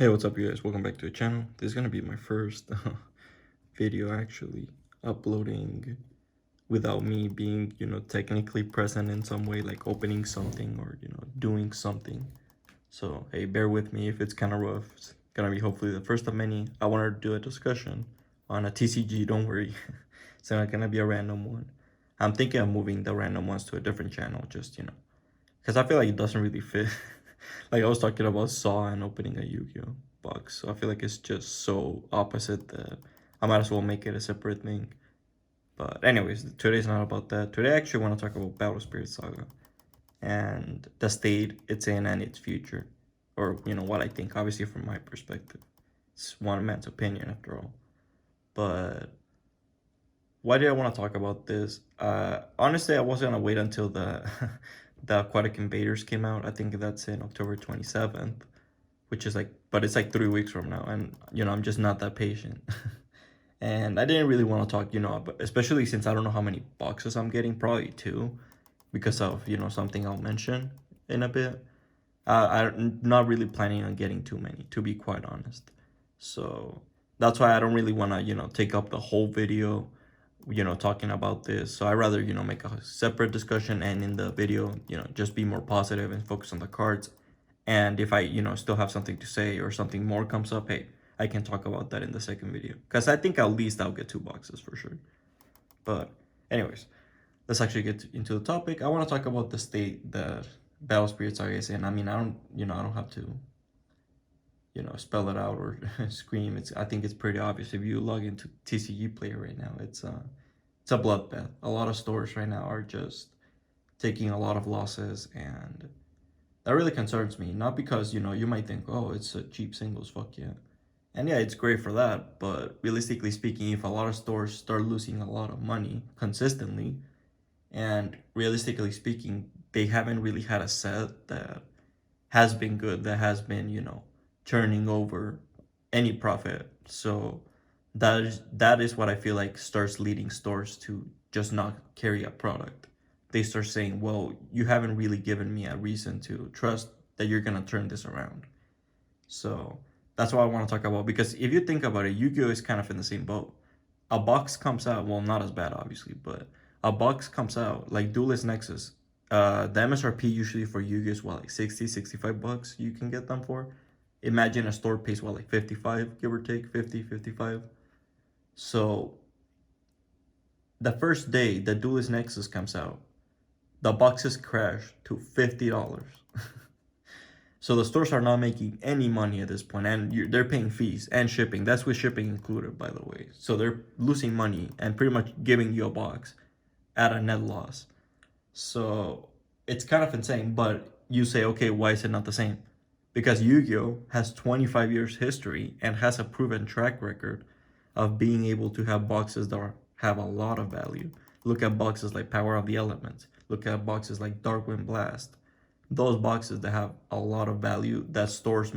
Hey, what's up, you guys? Welcome back to the channel. This is gonna be my first video actually uploading without me being, technically present in some way, like opening something or, doing something. So, hey, bear with me if it's kind of rough. It's gonna be hopefully the first of many. I wanted to do a discussion on a TCG, don't worry. It's not gonna be a random one. I'm thinking of moving the random ones to a different channel, just, because I feel like it doesn't really fit. Like I was talking about Saw and opening a Yu-Gi-Oh box, so I feel like it's just so opposite that I might as well make it a separate thing. But anyways, today's not about that. Today I actually want to talk about Battle Spirit Saga and the state it's in and its future, or what I think. Obviously, from my perspective, it's one man's opinion after all. But why did I want to talk about this? Honestly, I was gonna wait until the the Aquatic Invaders came out. I think that's in October 27th, which is like, but it's like 3 weeks from now, and I'm just not that patient. And I didn't really want to talk, but especially since I don't know how many boxes I'm getting, probably two, because of something I'll mention in a bit. I'm not really planning on getting too many, to be quite honest. So that's why I don't really want to, take up the whole video, talking about this. So I rather, make a separate discussion and in the video, just be more positive and focus on the cards. And if I, still have something to say or something more comes up, hey, I can talk about that in the second video. Because I think at least I'll get two boxes for sure. But anyways, let's actually get into the topic. I want to talk about the state the Battle Spirits are in. I mean, I don't have to, spell it out or scream. I think it's pretty obvious if you log into TCG Player right now. It's a bloodbath. A lot of stores right now are just taking a lot of losses, and that really concerns me. Not because you might think, oh, it's a cheap singles, fuck yeah, and yeah, it's great for that. But realistically speaking, if a lot of stores start losing a lot of money consistently, and realistically speaking, they haven't really had a set that has been good, that has been, turning over any profit. So that is what I feel like starts leading stores to just not carry a product. They start saying, well, you haven't really given me a reason to trust that you're gonna turn this around. So that's what I want to talk about, because if you think about it, Yu-Gi-Oh is kind of in the same boat. A box comes out, well, not as bad obviously, but a box comes out like Duelist Nexus. The MSRP usually for Yu-Gi-Oh is what, like 60, 65 bucks you can get them for. Imagine a store pays what, like 55, give or take, 50, 55. So the first day the Duelist Nexus comes out, the boxes crash to $50. So the stores are not making any money at this point, and they're paying fees and shipping. That's with shipping included, by the way. So they're losing money and pretty much giving you a box at a net loss. So it's kind of insane, but you say, okay, why is it not the same? Because Yu-Gi-Oh has 25 years history and has a proven track record of being able to have boxes that have a lot of value. Look at boxes like Power of the Elements. Look at boxes like Darkwind Blast. Those boxes that have a lot of value that stores,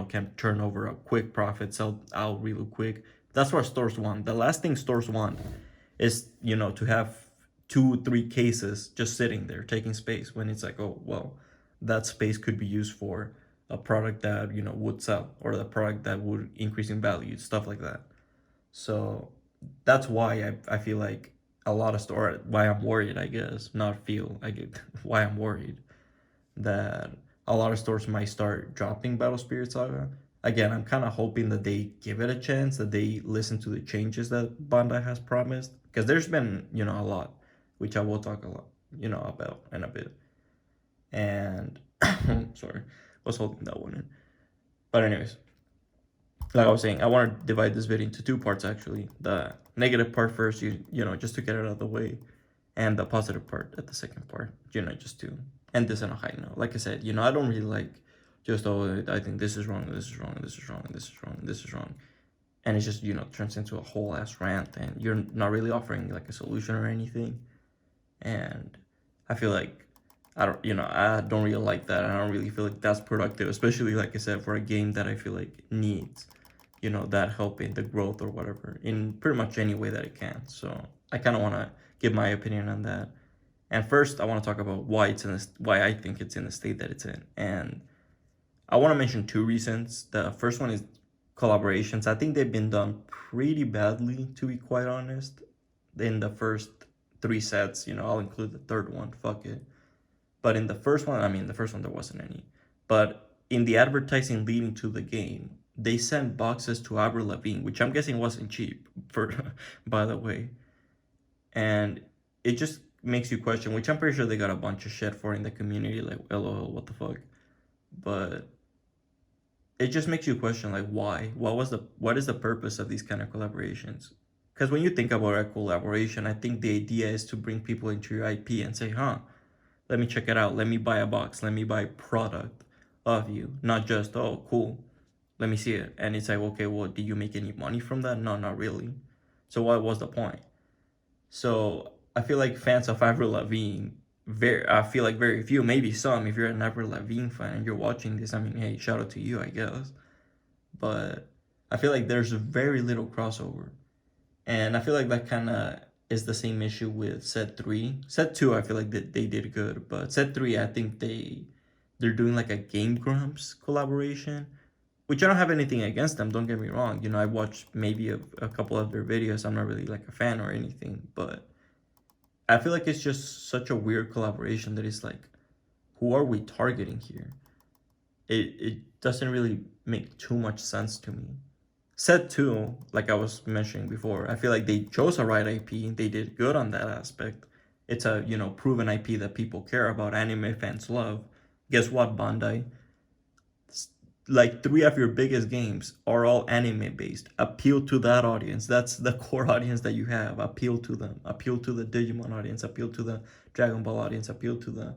can turn over a quick profit, sell out real quick. That's what stores want. The last thing stores want is, to have 2 3 cases just sitting there taking space, when it's like, oh well, that space could be used for a product that would sell, or the product that would increase in value, stuff like that. So that's why I feel like a lot of store, why I'm worried, I guess, not feel I get why I'm worried that a lot of stores might start dropping Battle Spirit Saga. Again, I'm kind of hoping that they give it a chance, that they listen to the changes that Bandai has promised, because there's been, a lot, which I will talk a lot, about in a bit. And sorry, I was holding that one in. But anyways, like I was saying, I want to divide this video into two parts actually. The negative part first, just to get it out of the way, and the positive part at the second part, just to end this on a high note. Like I said, I don't really like just, oh, I think this is wrong, this is wrong, this is wrong, this is wrong, this is wrong. And it just, turns into a whole ass rant, and you're not really offering like a solution or anything. And I feel like I don't really like that. I don't really feel like that's productive, especially like I said, for a game that I feel like needs, that help in the growth or whatever, in pretty much any way that it can. So I kind of want to give my opinion on that. And first, I want to talk about why I think it's in the state that it's in. And I want to mention two reasons. The first one is collaborations. I think they've been done pretty badly, to be quite honest. In the first three sets, I'll include the third one, fuck it. But in the first one, I mean, the first one there wasn't any. But in the advertising leading to the game, they sent boxes to Avril Lavigne, which I'm guessing wasn't cheap, for by the way. And it just makes you question, which I'm pretty sure they got a bunch of shit for in the community, like, lol, what the fuck. But it just makes you question, like, why? What is the purpose of these kind of collaborations? Because when you think about a collaboration, I think the idea is to bring people into your IP and say, huh, let me check it out. Let me buy a box. Let me buy product of you. Not just, oh, cool. Let me see it. And it's like, okay, well, did you make any money from that? No, not really. So what was the point? So I feel like fans of Avril Lavigne, I feel like very few, maybe some. If you're an Avril Lavigne fan and you're watching this, I mean, hey, shout out to you, I guess. But I feel like there's very little crossover. And I feel like that kind of is the same issue with set 3. Set 2, I feel like they did good, but set 3, I think they're doing like a Game Grumps collaboration, which I don't have anything against them, don't get me wrong. I watched maybe a couple of their videos. I'm not really like a fan or anything, but I feel like it's just such a weird collaboration that it's like, who are we targeting here? It doesn't really make too much sense to me. Set 2, like I was mentioning before, I feel like they chose a right IP. They did good on that aspect. It's a, proven IP that people care about, anime fans love. Guess what, Bandai? Like 3 of your biggest games are all anime based. Appeal to that audience. That's the core audience that you have. Appeal to them. Appeal to the Digimon audience. Appeal to the Dragon Ball audience. Appeal to the,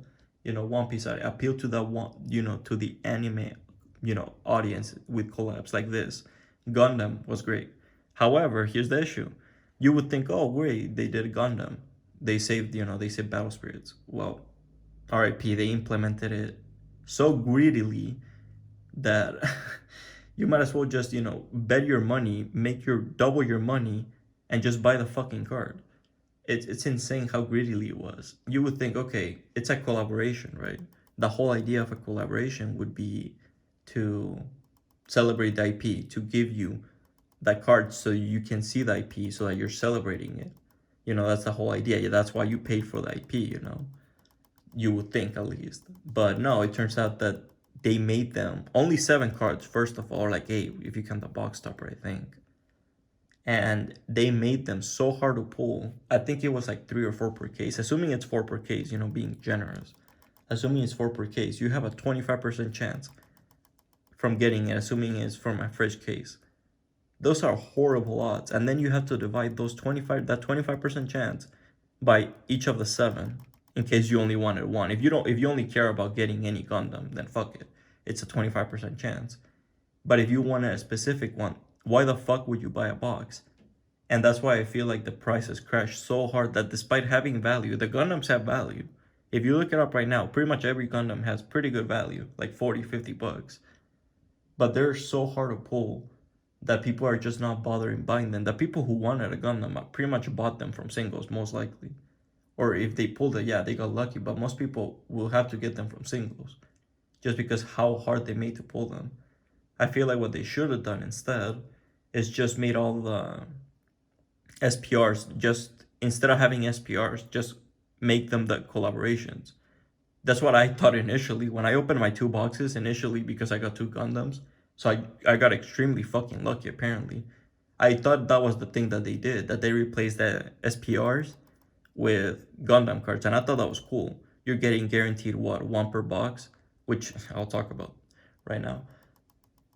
One Piece audience. Appeal to the one, to the anime, audience with collabs like this. Gundam was great. However, here's the issue. You would think, oh great, they did Gundam. They saved Battle Spirits. Well, RIP, they implemented it so greedily that you might as well just, bet your money, make your double your money, and just buy the fucking card. It's insane how greedily it was. You would think, okay, it's a collaboration, right? The whole idea of a collaboration would be to celebrate the IP, to give you that card so you can see the IP, so that you're celebrating it. That's the whole idea. That's why you paid for the IP. You would think, at least. But no, it turns out that they made them only 7 cards, first of all, or like 8 if you count the box topper, I think. And they made them so hard to pull. I think it was like 3 or 4 per case, assuming it's 4 per case, being generous. Assuming it's 4 per case, you have a 25% chance from getting it, assuming it's from a fresh case. Those are horrible odds. And then you have to divide that 25% chance by each of the 7, in case you only wanted 1. If you only care about getting any Gundam, then fuck it. It's a 25% chance. But if you wanted a specific one, why the fuck would you buy a box? And that's why I feel like the prices crashed so hard, that despite having value, the Gundams have value. If you look it up right now, pretty much every Gundam has pretty good value, like 40, 50 bucks. But they're so hard to pull that people are just not bothering buying them. The people who wanted a Gundam pretty much bought them from singles, most likely. Or if they pulled it, yeah, they got lucky. But most people will have to get them from singles, just because how hard they made to pull them. I feel like what they should have done instead is just made all the SPRs, just instead of having SPRs, just make them the collaborations. That's what I thought initially when I opened my 2 boxes initially, because I got 2 Gundams. So I got extremely fucking lucky, apparently. I thought that was the thing that they did, that they replaced the SPRs with Gundam cards, and I thought that was cool. You're getting guaranteed, what, 1 per box, which I'll talk about right now.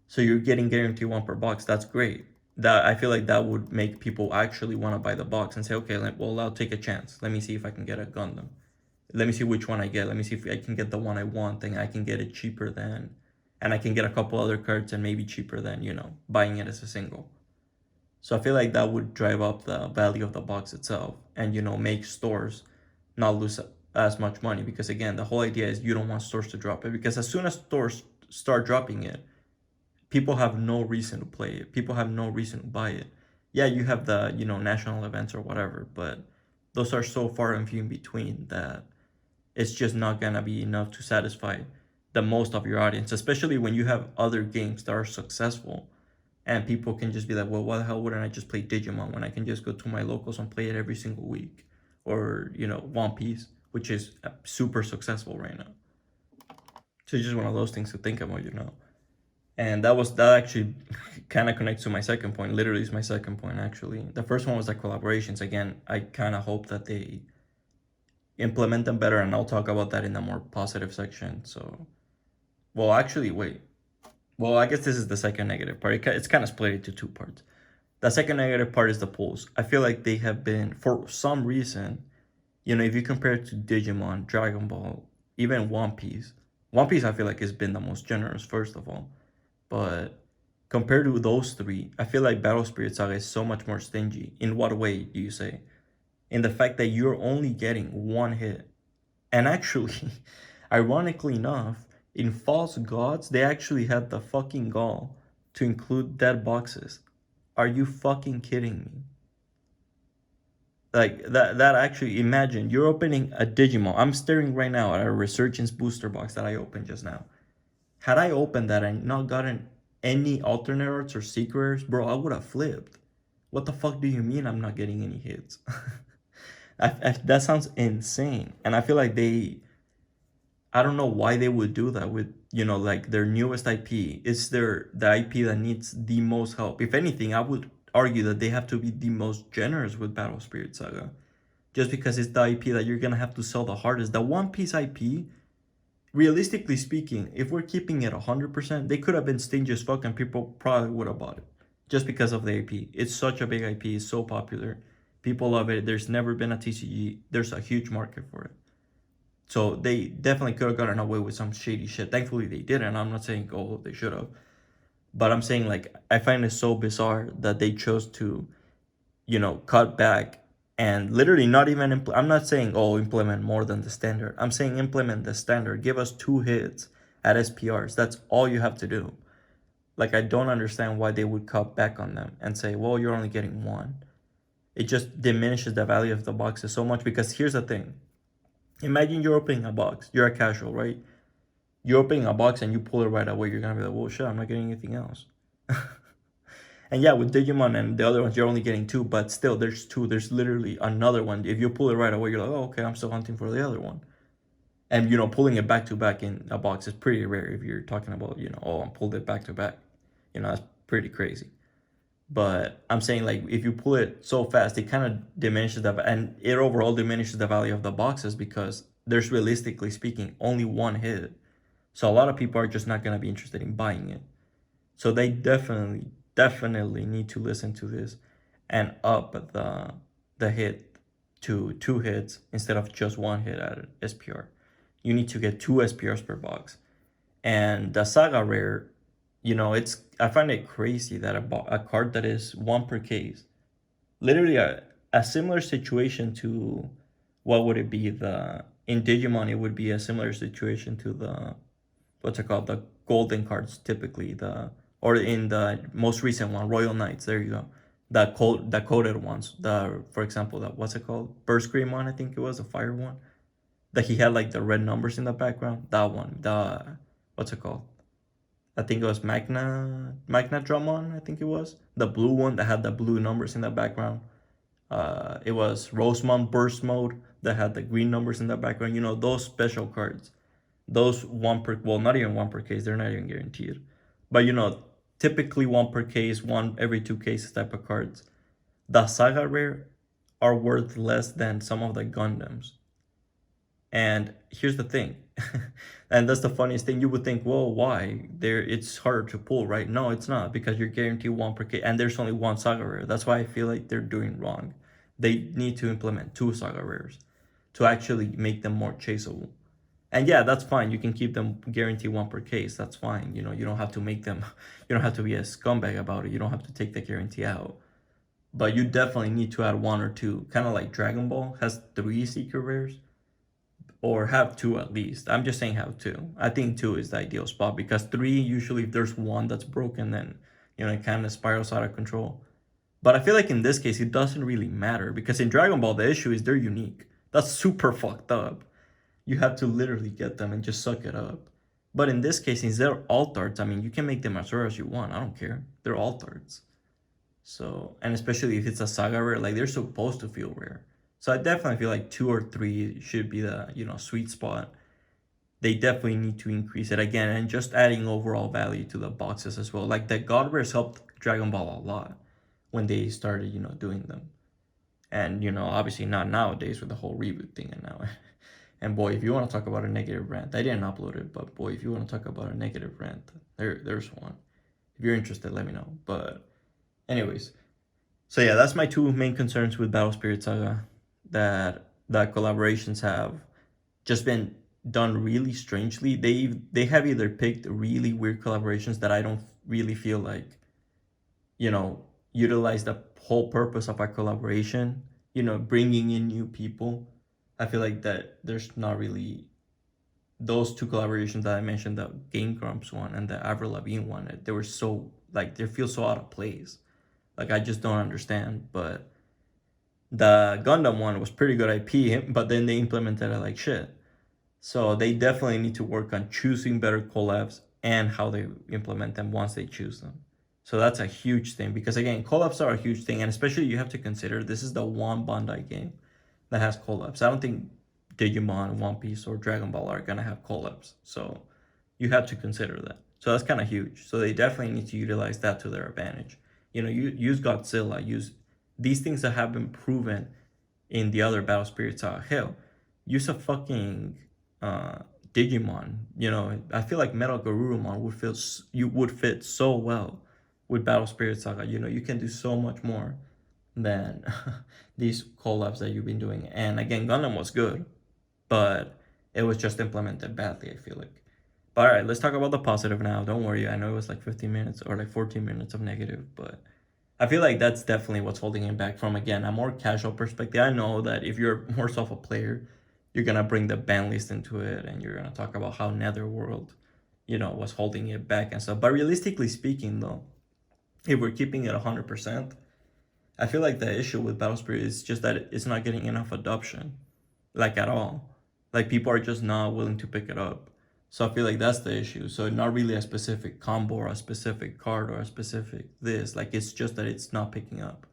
So you're getting guaranteed 1 per box. That's great. That, I feel like that would make people actually want to buy the box and say, okay, well, I'll take a chance. Let me see if I can get a Gundam. Let me see which one I get. Let me see if I can get the one I want, and I can get it cheaper than, and I can get a couple other cards and maybe cheaper than, buying it as a single. So I feel like that would drive up the value of the box itself, and, make stores not lose as much money, because again, the whole idea is you don't want stores to drop it, because as soon as stores start dropping it, people have no reason to play it. People have no reason to buy it. Yeah, you have the, national events or whatever, but those are so far and few in between that it's just not gonna be enough to satisfy the most of your audience, especially when you have other games that are successful and people can just be like, well, why the hell wouldn't I just play Digimon when I can just go to my locals and play it every single week? Or, One Piece, which is super successful right now. So it's just one of those things to think about. And that actually kind of connects to my second point. Literally, is my second point actually. The first one was the collaborations. Again, I kind of hope that they implement them better, and I'll talk about that in the more positive section. So, well, actually, wait. Well, I guess this is the second negative part. It's kind of split into two parts. The second negative part is the polls. I feel like they have been, for some reason, if you compare it to Digimon, Dragon Ball, even One Piece I feel like has been the most generous, first of all. But compared to those three, I feel like Battle Spirit Saga is so much more stingy. In what way do you say? In the fact that you're only getting one hit. And actually, ironically enough, in False Gods, they actually had the fucking gall to include dead boxes. Are you fucking kidding me? Like that actually, imagine you're opening a Digimon. I'm staring right now at a Resurgence booster box that I opened just now. Had I opened that and not gotten any alternate arts or secrets, bro, I would have flipped. What the fuck do you mean I'm not getting any hits? That sounds insane. And I feel like I don't know why they would do that with, like their newest IP. It's the IP that needs the most help. If anything, I would argue that they have to be the most generous with Battle Spirit Saga. Just because it's the IP that you're gonna have to sell the hardest. The One Piece IP, realistically speaking, if we're keeping it 100%, they could have been stingy as fuck and people probably would have bought it. Just because of the IP. It's such a big IP, it's so popular. People love it. There's never been a TCG. There's a huge market for it. So they definitely could have gotten away with some shady shit. Thankfully they didn't. I'm not saying, oh, they should have. But I'm saying, like, I find it so bizarre that they chose to, cut back and literally not even I'm not saying, oh, implement more than the standard. I'm saying implement the standard. Give us 2 hits at SPRs. That's all you have to do. Like, I don't understand why they would cut back on them and say, well, you're only getting one. It just diminishes the value of the boxes so much, because here's the thing. Imagine you're opening a box. You're a casual, right? You're opening a box and you pull it right away. You're gonna be like, well, shit, I'm not getting anything else. And yeah, with Digimon and the other ones, you're only getting two, but still, there's two. There's literally another one. If you pull it right away, you're like, oh, okay, I'm still hunting for the other one. And, pulling it back to back in a box is pretty rare if you're talking about, oh, I pulled it back to back. That's pretty crazy. But I'm saying, like, if you pull it so fast, it kind of diminishes and it overall diminishes the value of the boxes, because there's, realistically speaking, only one hit. So a lot of people are just not going to be interested in buying it. So they definitely need to listen to this and up the hit to 2 hits instead of just one hit at SPR. You need to get 2 SPRs per box. And the Saga Rare, I find it crazy that a card that is one per case, literally a similar situation to, what would it be, in Digimon it would be a similar situation to the, what's it called, the golden cards, typically, or in the most recent one, Royal Knights, there you go, the coded ones, for example, what's it called, Burst Scream one, I think it was, the fire one, that he had like the red numbers in the background, that one, what's it called, I think it was Magna Drummond, I think it was. The blue one that had the blue numbers in the background. It was Rosemont Burst Mode that had the green numbers in the background. Those special cards. Those one per, well, not even one per case, they're not even guaranteed. But typically one per case, one every 2 cases type of cards. The Saga Rare are worth less than some of the Gundams. And here's the thing, and that's the funniest thing. You would think, well, why? It's harder to pull, right? No, it's not, because you're guaranteed one per case, and there's only one Saga Rare. That's why I feel like they're doing wrong. They need to implement 2 Saga Rares to actually make them more chaseable. And yeah, that's fine. You can keep them guaranteed one per case. That's fine. You don't have to make them, you don't have to be a scumbag about it. You don't have to take the guarantee out. But you definitely need to add 1 or 2, kind of like Dragon Ball has 3 secret rares, or have 2 at least. I'm just saying have 2. I think 2 is the ideal spot, because 3, usually if there's one that's broken, then it kind of spirals out of control. But I feel like in this case it doesn't really matter, because in Dragon Ball the issue is they're unique. That's super fucked up. You have to literally get them and just suck it up. But in this case, since they're alt arts, I mean, you can make them as rare as you want. I don't care. They're alt arts. So, and especially if it's a saga rare, like they're supposed to feel rare. So I definitely feel like 2 or 3 should be the, sweet spot. They definitely need to increase it again, and just adding overall value to the boxes as well. Like the God rares helped Dragon Ball a lot when they started, doing them. And, obviously not nowadays with the whole reboot thing and now. And boy, if you want to talk about a negative rant, I didn't upload it, but boy, if you want to talk about a negative rant, there's one. If you're interested, let me know. But anyways, so yeah, that's my two main concerns with Battle Spirit Saga, that collaborations have just been done really strangely. They have either picked really weird collaborations that I don't really feel like, utilize the whole purpose of a collaboration, bringing in new people. I feel like that there's not really those two collaborations that I mentioned, the Game Grumps one and the Avril Lavigne one. They were so like they feel so out of place. Like I just don't understand. But the Gundam one was pretty good IP, but then they implemented it like shit. So they definitely need to work on choosing better collabs and how they implement them once they choose them. So that's a huge thing because again, collabs are a huge thing, and especially you have to consider this is the one Bandai game that has collabs. I don't think Digimon, One Piece, or Dragon Ball are gonna have collabs. So you have to consider that. So that's kind of huge. So they definitely need to utilize that to their advantage. You use Godzilla, use these things that have been proven in the other Battle Spirits. Hell, use a fucking uh, Digimon. I feel like Metal Garurumon would fit so well with Battle Spirit Saga. You can do so much more than these collabs that you've been doing. And again, Gundam was good, but it was just implemented badly, I feel like. But all right, let's talk about the positive now. Don't worry, I know it was like 15 minutes or like 14 minutes of negative, but I feel like that's definitely what's holding him back from, again, a more casual perspective. I know that if you're more so a player, you're gonna bring the ban list into it and you're gonna talk about how Netherworld, was holding it back and stuff. But realistically speaking, though, if we're keeping it 100%, I feel like the issue with Battle Spirit is just that it's not getting enough adoption, like at all. Like people are just not willing to pick it up. So I feel like that's the issue. So not really a specific combo or a specific card or a specific this. Like it's just that it's not picking up.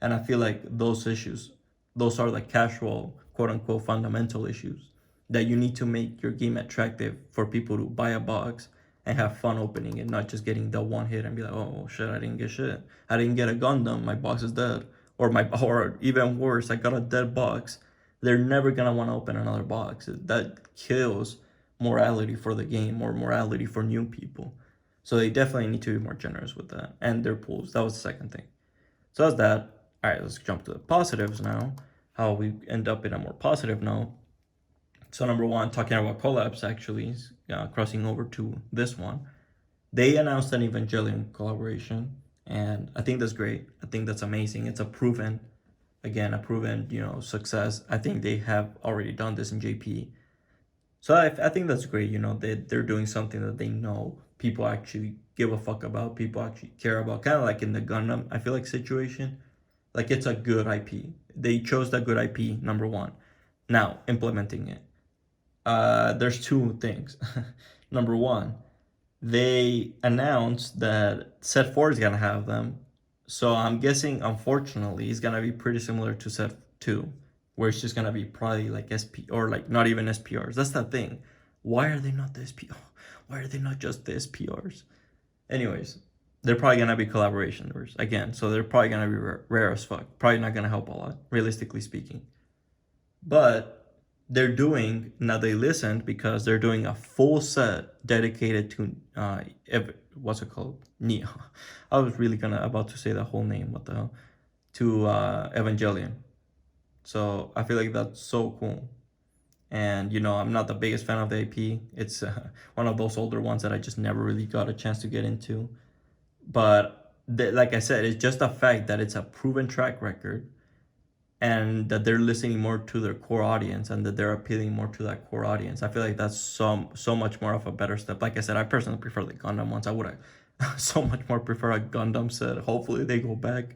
And I feel like those issues, those are like casual, quote unquote, fundamental issues that you need to make your game attractive for people to buy a box and have fun opening it, not just getting the one hit and be like, oh shit, I didn't get shit. I didn't get a Gundam, my box is dead. Or even worse, I got a dead box. They're never gonna want to open another box. That kills morality for the game or morality for new people. So they definitely need to be more generous with that and their pools. That was the second thing. So that's that. All right, let's jump to the positives now. How we end up in a more positive note. So number one, talking about collabs, actually, crossing over to this one. They announced an Evangelion collaboration, and I think that's great. I think that's amazing. It's a proven, again, success. I think they have already done this in JP. So I think that's great. They're doing something that they know people actually give a fuck about, people actually care about. Kind of like in the Gundam, I feel like situation. Like it's a good IP. They chose that good IP, number one. Now, implementing it. There's two things. Number one, they announced that Set 4 is gonna have them. So I'm guessing, unfortunately, it's gonna be pretty similar to Set 2, where it's just gonna be probably like SP or like not even SPRs. That's the thing. Why are they not the SP? Why are they not just the SPRs? Anyways, they're probably gonna be collaborations again, so they're probably gonna be rare as fuck. Probably not gonna help a lot, realistically speaking. But they're doing now. They listened because they're doing a full set dedicated to what's it called? Nia. I was really about to say the whole name. What the hell? To Evangelion. So I feel like that's so cool. And I'm not the biggest fan of the AP. It's one of those older ones that I just never really got a chance to get into. But like I said, it's just the fact that it's a proven track record and that they're listening more to their core audience and that they're appealing more to that core audience. I feel like that's so much more of a better step. Like I said, I personally prefer the Gundam ones. I would so much more prefer a Gundam set. Hopefully they go back.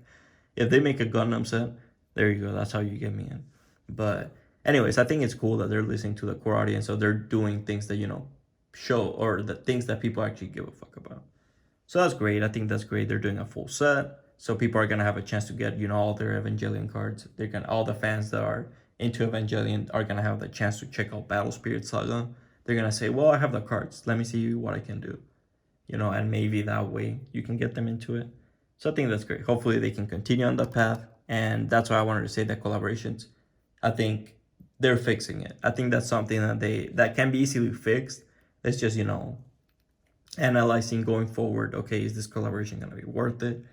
If they make a Gundam set, there you go. That's how you get me in. But anyways, I think it's cool that they're listening to the core audience. So they're doing things that, show or the things that people actually give a fuck about. So that's great. I think that's great. They're doing a full set, so people are gonna have a chance to get all their Evangelion cards. They're gonna all the fans that are into Evangelion are gonna have the chance to check out Battle Spirit Saga. They're gonna say, "Well, I have the cards. Let me see what I can do," and maybe that way you can get them into it. So I think that's great. Hopefully they can continue on that path, and that's why I wanted to say that collaborations. I think they're fixing it. I think that's something that can be easily fixed. It's just analyzing going forward. Okay, is this collaboration gonna be worth it?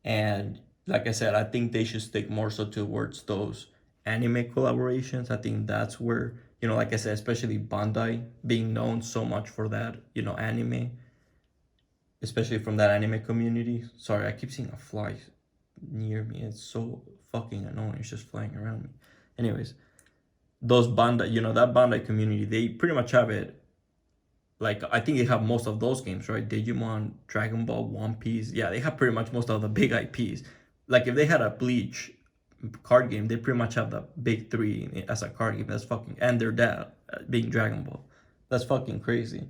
And like I said, I think they should stick more so towards those anime collaborations. I think that's where, like I said, especially Bandai being known so much for that, anime, especially from that anime community. Sorry, I keep seeing a fly near me. It's so fucking annoying. It's just flying around me. Anyways, those Bandai, that Bandai community, they pretty much have it. Like, I think they have most of those games, right? Digimon, Dragon Ball, One Piece. Yeah, they have pretty much most of the big IPs. Like, if they had a Bleach card game, they pretty much have the big three as a card game. That's fucking, and their dad being Dragon Ball. That's fucking crazy.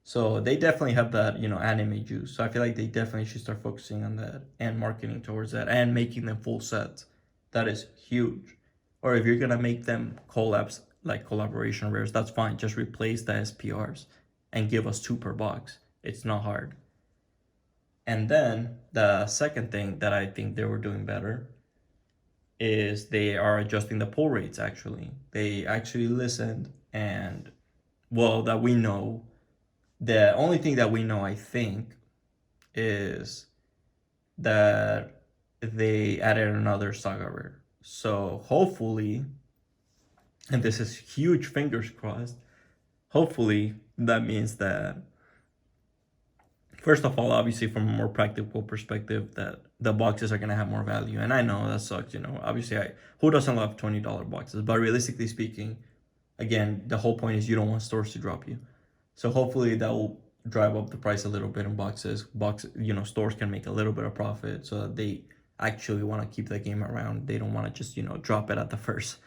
So they definitely have that, anime juice. So I feel like they definitely should start focusing on that and marketing towards that and making them full sets. That is huge. Or if you're gonna make them collabs, like collaboration rares, that's fine. Just replace the SPRs and give us 2 per box. It's not hard. And then the second thing that I think they were doing better is they are adjusting the pull rates. Actually, they actually listened, and well, that we know, the only thing that we know, I think, is that they added another Saga rare. So hopefully, and this is huge, fingers crossed, hopefully that means that, first of all, obviously from a more practical perspective, that the boxes are gonna have more value. And I know that sucks, Obviously, who doesn't love $20 boxes? But realistically speaking, again, the whole point is you don't want stores to drop you. So hopefully that will drive up the price a little bit in boxes. Stores can make a little bit of profit so that they actually want to keep the game around. They don't want to just drop it at the first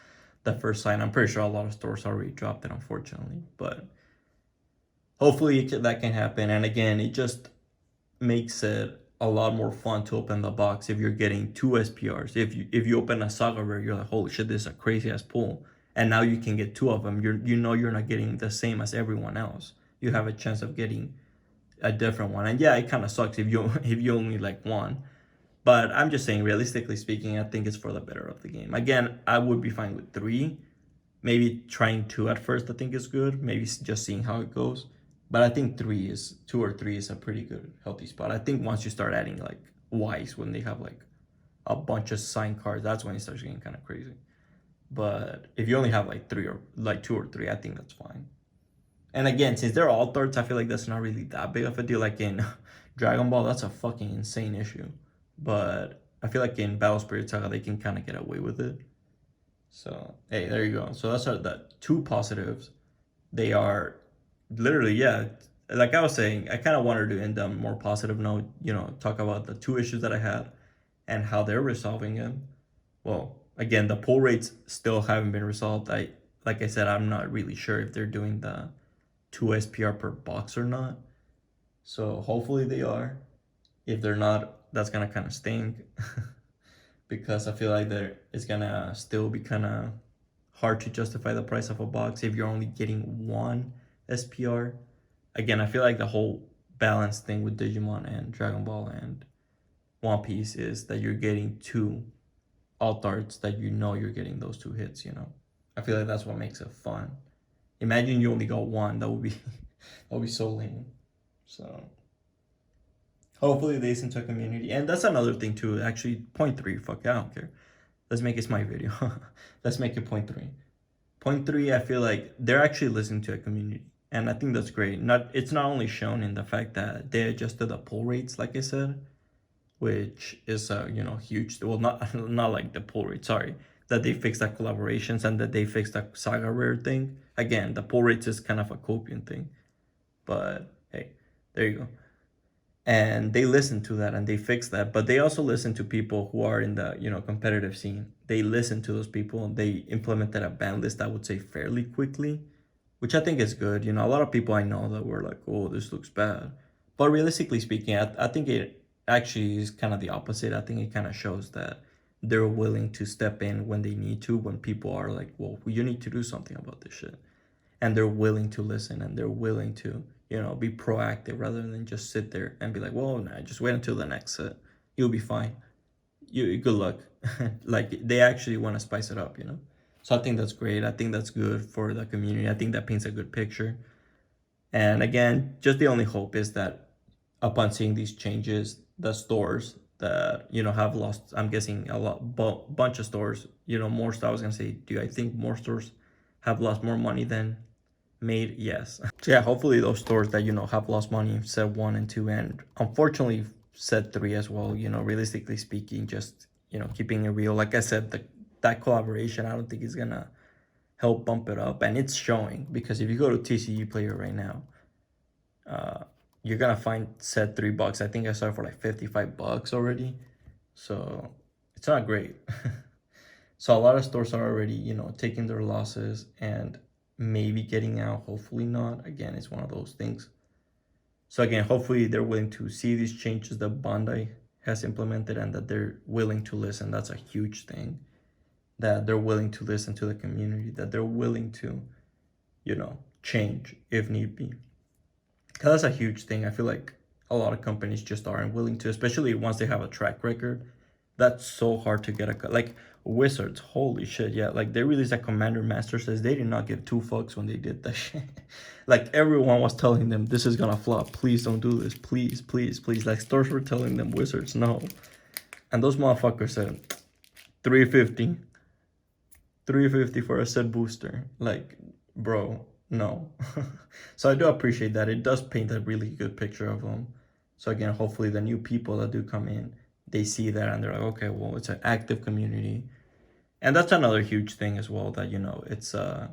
sign. I'm pretty sure a lot of stores already dropped it, unfortunately, but hopefully that can happen. And again, it just makes it a lot more fun to open the box if you're getting 2 SPRs. If you open a Saga rare, you're like, holy shit, this is a crazy ass pull. And now you can get 2 of them. You're not getting the same as everyone else. You have a chance of getting a different one. And yeah, it kind of sucks if you if you only like one. But I'm just saying, realistically speaking, I think it's for the better of the game. Again, I would be fine with 3. Maybe trying 2 at first, I think is good. Maybe just seeing how it goes. But I think 2 or 3 is a pretty good healthy spot. I think once you start adding like Wise, when they have like a bunch of signed cards, that's when it starts getting kind of crazy. But if you only have like 3 or like 2 or 3, I think that's fine. And again, since they're all thirds, I feel like that's not really that big of a deal. Like in Dragon Ball, that's a fucking insane issue. But I feel like in Battle Spirit Saga, they can kind of get away with it. So, hey, there you go. So that's the 2 positives. They are literally, yeah, like I was saying, I kind of wanted to end on a more positive note, talk about the 2 issues that I had and how they're resolving them. Well, again, the pull rates still haven't been resolved. Like I said, I'm not really sure if they're doing the 2 SPR per box or not. So hopefully they are. If they're not, that's gonna kind of stink because I feel like it's gonna still be kind of hard to justify the price of a box if you're only getting 1 SPR. Again, I feel like the whole balance thing with Digimon and Dragon Ball and One Piece is that you're getting 2 alt arts that you're getting those 2 hits, I feel like that's what makes it fun. Imagine you only got 1, that would be that would be so lame. So hopefully they listen to a community. And that's another thing too. Actually, point 3, fuck, I don't care. Let's make it my video. Let's make it point 3. Point 3, I feel like they're actually listening to a community. And I think that's great. It's not only shown in the fact that they adjusted the pull rates, like I said, which is huge. Well, not like the pull rate, sorry, that they fixed that collaborations and that they fixed that Saga rare thing. Again, the pull rates is kind of a copian thing, but hey, there you go. And they listen to that and they fix that, but they also listen to people who are in the competitive scene. They listen to those people. They implemented a ban list, I would say, fairly quickly, which I think is good. You know, a lot of people I know that were like, "Oh, this looks bad," but realistically speaking, I think it actually is kind of the opposite. I think it kind of shows that they're willing to step in when they need to, when people are like, "Well, you need to do something about this shit," and they're willing to listen and they're willing to, you know, be proactive rather than just sit there and be like, "Well, nah, just wait until the next set, you'll be fine. You good luck." Like they actually want to spice it up, you know. So I think that's great. I think that's good for the community. I think that paints a good picture. And again, just the only hope is that upon seeing these changes, the stores that, you know, have lost, I'm guessing a bunch of stores, you know, more stores. I was gonna say, do I think more stores have lost more money than made? Yes. So yeah, hopefully those stores that, you know, have lost money, set one and two, and unfortunately set three as well, you know, realistically speaking, just, you know, keeping it real. Like I said, that collaboration, I don't think is gonna help bump it up, and it's showing, because if you go to TCU Player right now, uh, you're gonna find set $3. I think I saw it for like $55 already, so it's not great. So a lot of stores are already, you know, taking their losses and maybe getting out. Hopefully not. Again, it's one of those things. So again, hopefully they're willing to see these changes that Bandai has implemented and that they're willing to listen. That's a huge thing. That they're willing to listen to the community, that they're willing to, you know, change if need be. Because that's a huge thing. I feel like a lot of companies just aren't willing to, especially once they have a track record. That's so hard to get like Wizards. Holy shit, yeah! Like they released a Commander Master says they did not give two fucks when they did that shit. Like everyone was telling them this is gonna flop. Please don't do this. Please, please, please. Like stores were telling them Wizards no, and those motherfuckers said 350, 350 for a set booster. Like, bro, no. So I do appreciate that. It does paint a really good picture of them. So again, hopefully the new people that do come in, they see that and they're like, okay, well, it's an active community. And that's another huge thing as well, that, you know, it's that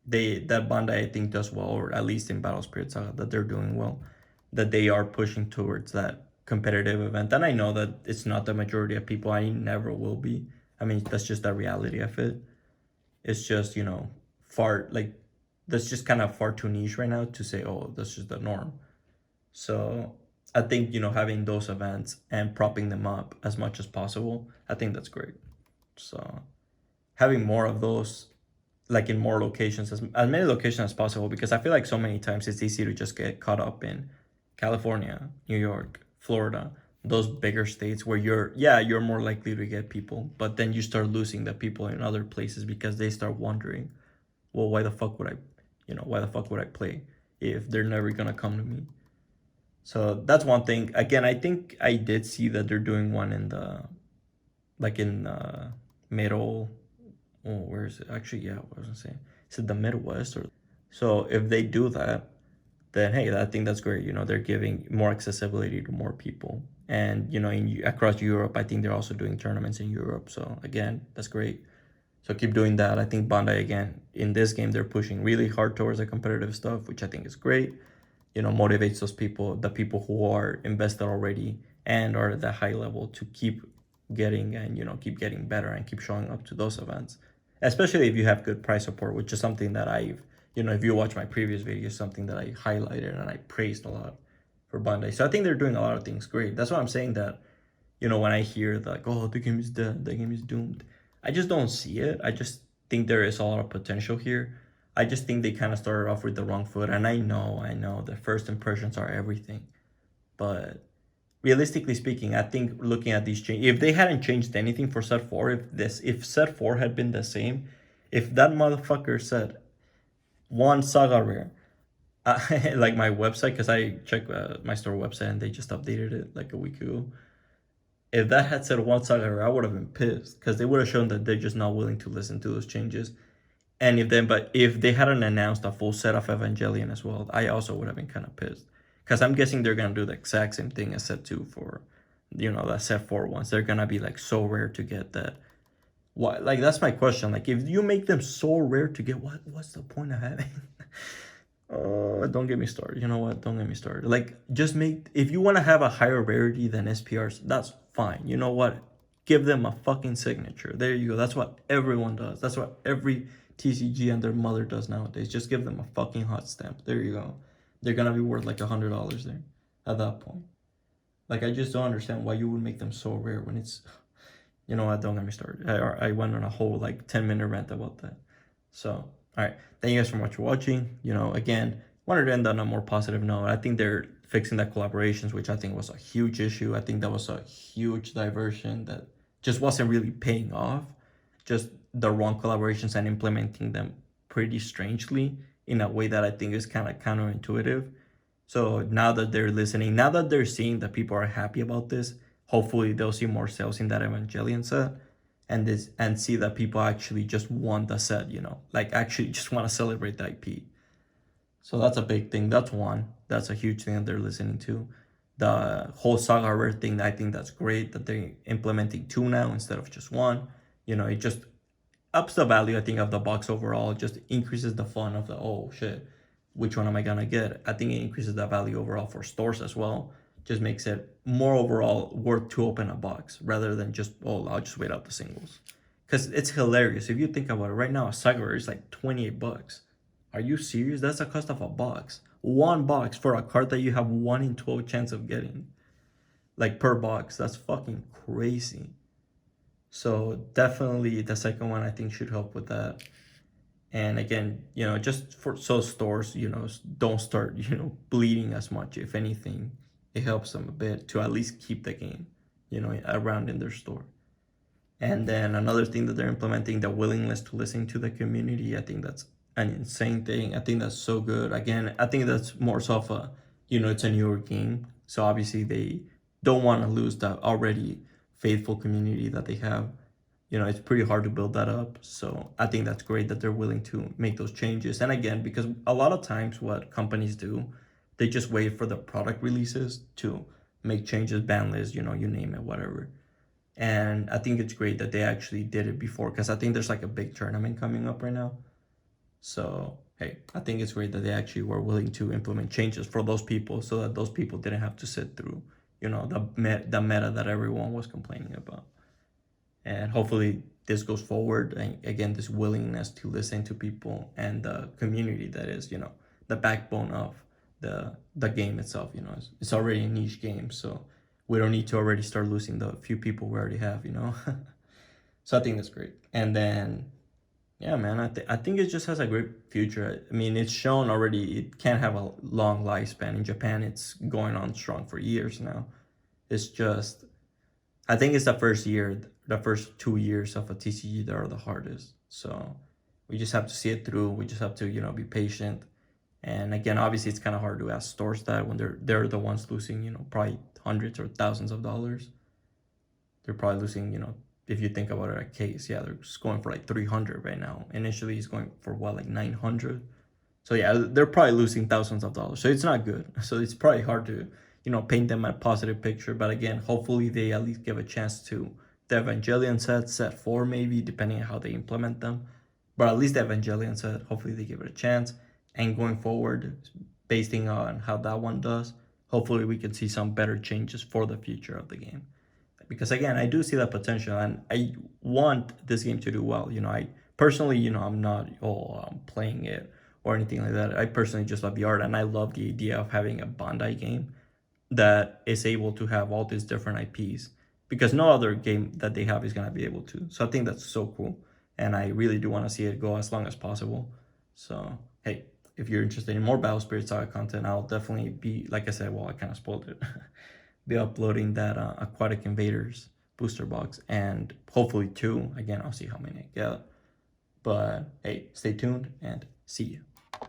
Bandai I think does well, or at least in Battle Spirit Saga, that they're doing well, that they are pushing towards that competitive event. And I know that it's not the majority of people. I never will be. I mean, that's just the reality of it. It's just, you know, far, like, that's just kind of far too niche right now to say, oh, that's just the norm. So I think, you know, having those events and propping them up as much as possible, I think that's great. So having more of those, like in more locations, as many locations as possible, because I feel like so many times it's easy to just get caught up in California, New York, Florida, those bigger states where you're more likely to get people, but then you start losing the people in other places because they start wondering, well, why the fuck would I, you know, why the fuck would I play if they're never gonna come to me? So that's one thing. Again, I think I did see that they're doing one in the, like in middle. Oh, where is it? Actually, yeah, what was I saying? Is it the Midwest or? So if they do that, then hey, I think that's great. You know, they're giving more accessibility to more people, and you know, across Europe, I think they're also doing tournaments in Europe. So again, that's great. So keep doing that. I think Bandai again in this game they're pushing really hard towards the competitive stuff, which I think is great. You know, motivates those people, the people who are invested already and are at that high level, to keep getting and, you know, keep getting better and keep showing up to those events. Especially if you have good price support, which is something that I've, you know, if you watch my previous videos, something that I highlighted and I praised a lot for Bandai. So I think they're doing a lot of things great. That's why I'm saying that, you know, when I hear like, oh, the game is dead, the game is doomed, I just don't see it. I just think there is a lot of potential here. I just think they kind of started off with the wrong foot. And I know the first impressions are everything. But realistically speaking, I think looking at these changes, if they hadn't changed anything for set four, if set four had been the same, if that motherfucker said one Saga rare, like my website, because I checked my store website and they just updated it like a week ago. If that had said one Saga, I would have been pissed, because they would have shown that they're just not willing to listen to those changes. And if they hadn't announced a full set of Evangelion as well, I also would have been kind of pissed, because I'm guessing they're gonna do the exact same thing as set two for, you know, the set four ones. They're gonna be like so rare to get that. Why? Like that's my question. Like if you make them so rare to get, what's the point of having? Oh, don't get me started. You know what? Don't get me started. Like, just make, if you want to have a higher rarity than SPRs, that's fine. You know what? Give them a fucking signature. There you go. That's what everyone does. That's what every TCG and their mother does nowadays. Just give them a fucking hot stamp. There you go. They're gonna be worth like $100 there at that point. Like, I just don't understand why you would make them so rare when it's, you know what, don't get me started. I went on a whole like 10-minute rant about that. So, all right. Thank you guys so much for watching. You know, again, wanted to end on a more positive note. I think they're fixing that collaborations, which I think was a huge issue. I think that was a huge diversion that just wasn't really paying off. Just the wrong collaborations and implementing them pretty strangely in a way that I think is kind of counterintuitive. So now that they're listening, now that they're seeing that people are happy about this, hopefully they'll see more sales in that Evangelion set and see that people actually just want the set, you know, like actually just want to celebrate the IP. So that's a big thing. That's one. That's a huge thing that they're listening to. The whole Saga Rare thing, I think that's great that they're implementing two now instead of just one. You know, it just ups the value, I think, of the box overall. It just increases the fun of the, oh shit, which one am I gonna get? I think it increases the value overall for stores as well. Just makes it more overall worth to open a box rather than just, oh, I'll just wait out the singles. Because it's hilarious. If you think about it, right now, a Saga Rare is like 28 bucks. Are you serious? That's the cost of a box. One box for a card that you have 1 in 12 chance of getting. Like, per box. That's fucking crazy. So definitely the second one I think should help with that. And again, you know, just for so stores, you know, don't start, you know, bleeding as much. If anything, it helps them a bit to at least keep the game, you know, around in their store. And then another thing that they're implementing, the willingness to listen to the community. I think that's an insane thing. I think that's so good. Again, I think that's more so of a, you know, it's a newer game. So obviously they don't want to lose that already faithful community that they have. You know, it's pretty hard to build that up. So I think that's great that they're willing to make those changes. And again, because a lot of times what companies do, they just wait for the product releases to make changes, ban lists, you know, you name it, whatever. And I think it's great that they actually did it before, because I think there's like a big tournament coming up right now. So, hey, I think it's great that they actually were willing to implement changes for those people so that those people didn't have to sit through, you know, the meta that everyone was complaining about. And hopefully this goes forward. And again, this willingness to listen to people and the community that is, you know, the backbone of the game itself. You know, it's already a niche game, so we don't need to already start losing the few people we already have, you know. So I think that's great. And then, yeah, man, I think it just has a great future. I mean, it's shown already it can have a long lifespan. In Japan, it's going on strong for years now. It's just, I think it's the first 2 years of a TCG that are the hardest. So we just have to see it through. We just have to, you know, be patient. And again, obviously, it's kind of hard to ask stores that when they're the ones losing, you know, probably hundreds or thousands of dollars. They're probably losing, you know, if you think about it, a case, yeah, they're just going for like 300 right now. Initially, he's going for what, like 900. So yeah, they're probably losing thousands of dollars. So it's not good. So it's probably hard to, you know, paint them a positive picture. But again, hopefully they at least give a chance to the Evangelion set 4 maybe, depending on how they implement them. But at least the Evangelion set, hopefully they give it a chance. And going forward, basing on how that one does, hopefully we can see some better changes for the future of the game. Because again, I do see that potential and I want this game to do well. You know, I personally, you know, I'm not, I'm playing it or anything like that. I personally just love the art and I love the idea of having a Bandai game that is able to have all these different IPs, because no other game that they have is going to be able to. So I think that's so cool. And I really do want to see it go as long as possible. So, hey, if you're interested in more Battle Spirit Saga content, I'll definitely be, like I said, well, I kind of spoiled it, be uploading that Aquatic Invaders booster box, and hopefully 2. Again, I'll see how many I get. But hey, stay tuned and see you.